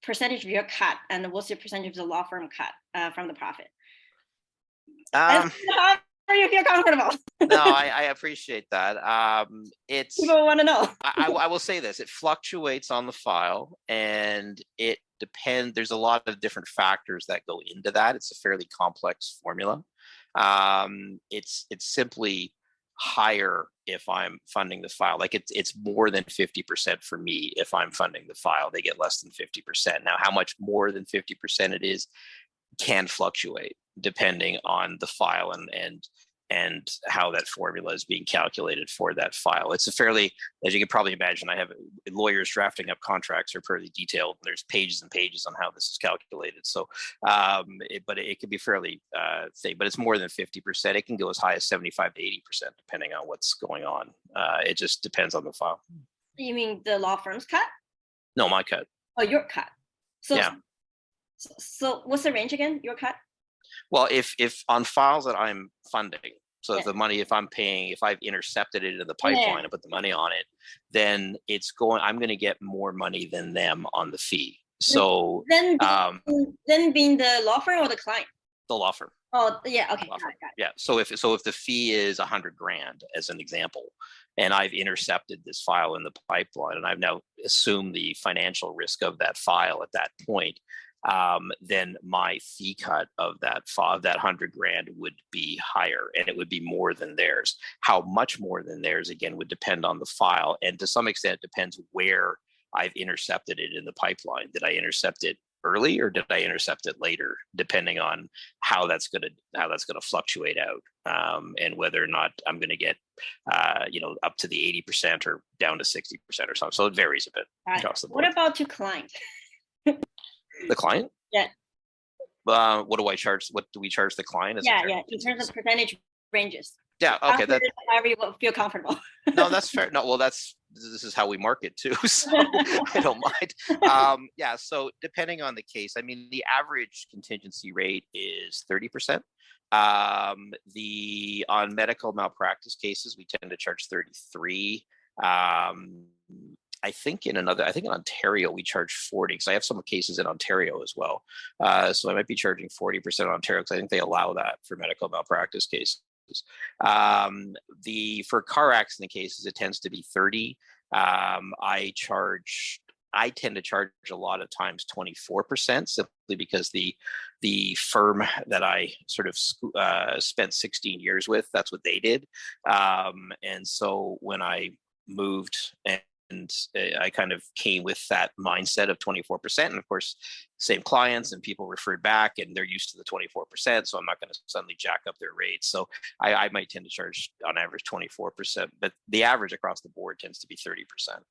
percentage of your cut, and what's your percentage of the law firm cut from the profit? Um, How you feel comfortable? no, I appreciate that. It's People want to know. I will say this: it fluctuates on the file, and it depends. There's a lot of different factors that go into that. It's a fairly complex formula. It's simply higher if I'm funding the file. Like it's more than 50% for me if I'm funding the file. They get less than 50%. Now, how much more than 50% it is can fluctuate depending on the file and how that formula is being calculated for that file. It's a fairly, as you can probably imagine, I have lawyers drafting up contracts are fairly detailed. There's pages and pages on how this is calculated. So, but it can be fairly thick, but it's more than 50%. It can go as high as 75 to 80%, depending on what's going on. It just depends on the file. You mean the law firm's cut? No, my cut. Oh, your cut. So, yeah. So what's the range again? Your cut? Well, if on files that I'm funding, so the money, if I'm paying, if I've intercepted it into the pipeline and put the money on it, then I'm going to get more money than them on the fee. So then being the law firm or the client? The law firm. Oh, yeah. Okay. Got it. Yeah. So if the fee is $100,000 as an example, and I've intercepted this file in the pipeline, and I've now assumed the financial risk of that file at that point, then my fee cut of that $100,000 would be higher, and it would be more than theirs. How much more than theirs, again, would depend on the file, and to some extent, it depends where I've intercepted it in the pipeline. Did I intercept it early, or did I intercept it later? Depending on how that's going to fluctuate out, and whether or not I'm going to get, up to the 80% or down to 60% or something. So it varies a bit across the board. What about to client? The client? Yeah. What do I charge? What do we charge the client? In terms of percentage ranges. Yeah. Okay. However you feel comfortable. No, that's fair. No, well, this is how we market too, so I don't mind. Yeah. So depending on the case, I mean, the average contingency rate is 30%. On medical malpractice cases, we tend to charge 33. I think in Ontario we charge 40, because I have some cases in Ontario as well. So I might be charging 40% in Ontario, because I think they allow that for medical malpractice cases. For car accident cases, it tends to be 30. I tend to charge a lot of times 24%, simply because the firm that I sort of spent 16 years with, that's what they did. And so when I moved and I kind of came with that mindset of 24%. And of course, same clients and people referred back, and they're used to the 24%. So I'm not going to suddenly jack up their rates. So I might tend to charge on average 24%, but the average across the board tends to be 30%.